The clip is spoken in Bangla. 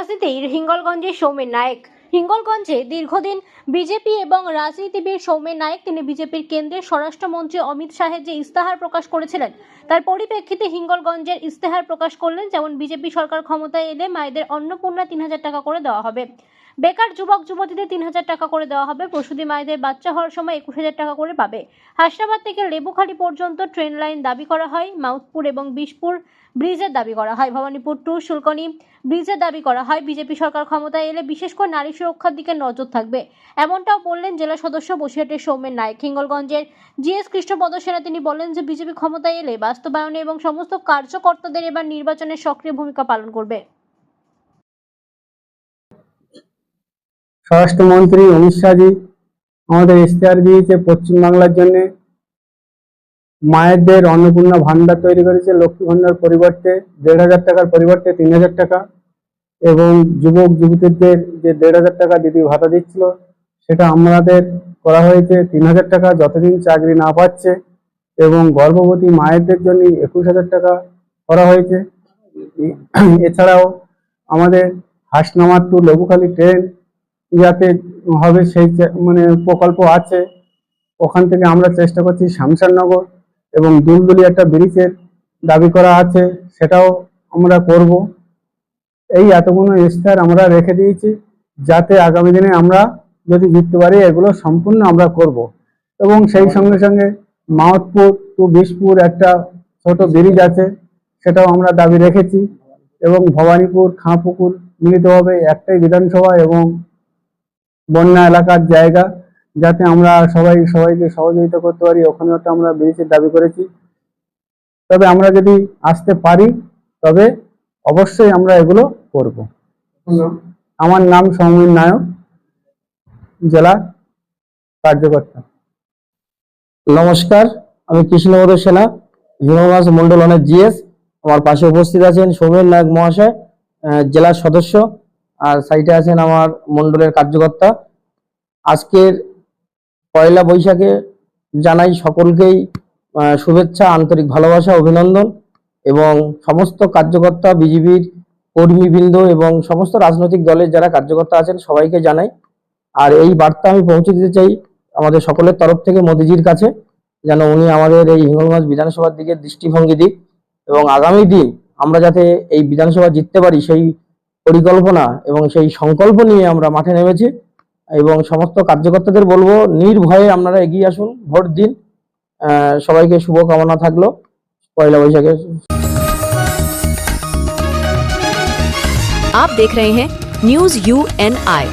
রাজনীতির হিঙ্গলগঞ্জে সৌমেন নায়েক। হিঙ্গলগঞ্জে দীর্ঘদিন বিজেপি এবং রাজনীতিবিদ সৌমেন নায়েক তিনি বিজেপির কেন্দ্রের স্বরাষ্ট্রমন্ত্রী অমিত শাহের যে ইস্তেহার প্রকাশ করেছিলেন তার পরিপ্রেক্ষিতে হিঙ্গলগঞ্জের ইস্তেহার প্রকাশ করলেন। যেমন বিজেপি সরকার ক্ষমতায় এলে মায়েদের অন্নপূর্ণা ৩,০০০ টাকা করে দেওয়া হবে, বেকার যুবক যুবতীদের ৩,০০০ টাকা করে দেওয়া হবে, প্রসূতি মায়েদের বাচ্চা হওয়ার সময় ২১,০০০ টাকা করে পাবে। হাসনাবাদ থেকে লেবুখালী পর্যন্ত ট্রেন লাইন দাবি করা হয়। মাউথপুর এবং বিশপুর ব্রিজের দাবি করা হয়। ভবানীপুর টু শুল্কনি ব্রিজের দাবি করা হয়। বিজেপি সরকার ক্ষমতায় এলে বিশেষ করে নারী সুরক্ষার দিকে নজর থাকবে, এমনটাও বললেন জেলা সদস্য বসিরহাটের সৌমেন নায়েক। হিঙ্গলগঞ্জের জিএস কৃষ্ণপদ সেনা তিনি বলেন যে বিজেপি ক্ষমতায় এলে বাস্তবায়নে এবং সমস্ত কার্যকর্তাদের এবার নির্বাচনে সক্রিয় ভূমিকা পালন করবে। স্বরাষ্ট্রমন্ত্রী অমিত শাহজি আমাদের ইশতেহার দিয়েছে পশ্চিমবাংলার জন্য মায়েদের অন্নপূর্ণা ভান্ডার তৈরি করেছে। লক্ষ্মী ভান্ডার পরিবর্তে ১,৫০০ টাকার পরিবর্তে ৩,০০০ টাকা, এবং যুবক যুবতীদের যে ১,৫০০ টাকা দিদি ভাতা দিচ্ছিল সেটা আমাদের করা হয়েছে ৩,০০০ টাকা যতদিন চাকরি না পাচ্ছে, এবং গর্ভবতী মায়েদের জন্য ২১,০০০ টাকা করা হয়েছে। এছাড়াও আমাদের হাসনাবাদ টু লেবুখালী ট্রেন যাতে হবে সেই প্রকল্প আছে। ওখান থেকে আমরা চেষ্টা করছি শামসারনগর এবং দুলদুলি একটা ব্রিজের দাবি করা আছে, সেটাও আমরা করব। এই এতগুলো ইশতেহার আমরা রেখে দিয়েছি যাতে আগামী দিনে আমরা যদি জিততে পারি এগুলো সম্পূর্ণ আমরা করব। এবং সেই সঙ্গে সঙ্গে মাউথপুর টু বিশপুর একটা ছোট ব্রিজ আছে, সেটাও আমরা দাবি রেখেছি। এবং ভবানীপুর খাঁপুকুর মিলিতভাবে একটাই বিধানসভা এবং বন্যা এলাকার জায়গা, যাতে আমরা সবাইকে সহযোগিতা করতে পারি, ওখানে একটা আমরা ব্রিজের দাবি করেছি। তবে আমরা যদি আসতে পারি তবে অবশ্যই আমরা এগুলো করব। আমার নাম সৌমেন নায়ক, জেলা কার্যকর্তা। নমস্কার, আমি কৃষ্ণপদ সেনা, হিঙ্গলগঞ্জ মন্ডল 1 জিএস। আমার পাশে উপস্থিত আছেন সৌমেন নায়ক মহাশয়, জেলার সদস্য, আর সাইডে আছেন আমার মন্ডলের কার্যকর্তা। আজকের পয়লা বৈশাখে জানাই সকলকেই শুভেচ্ছা, আন্তরিক ভালোবাসা, অভিনন্দন, এবং সমস্ত কার্যকর্তা, বিজেপির কর্মীবৃন্দ এবং সমস্ত রাজনৈতিক দলের যারা কার্যকর্তা আছেন সবাইকে জানাই। আর এই বার্তা আমি পৌঁছে দিতে চাই আমাদের সকলের তরফ থেকে মোদিজির কাছে, যেন উনি আমাদের এই হিঙ্গলগঞ্জ বিধানসভার দিকে দৃষ্টিভঙ্গি দিক, এবং আগামী দিন আমরা যাতে এই বিধানসভা জিততে পারি সেই পরিকল্পনা এবং সেই সংকল্প নিয়ে আমরা মাঠে নেমেছি। এবং সমস্ত কার্যকর্তাদের বলবো নির্ভয়ে আপনারা এগিয়ে আসুন, ভোট দিন। সবাইকে শুভকামনা থাকলো পয়লা বৈশাখের। आप देख रहे हैं न्यूज़ UNI।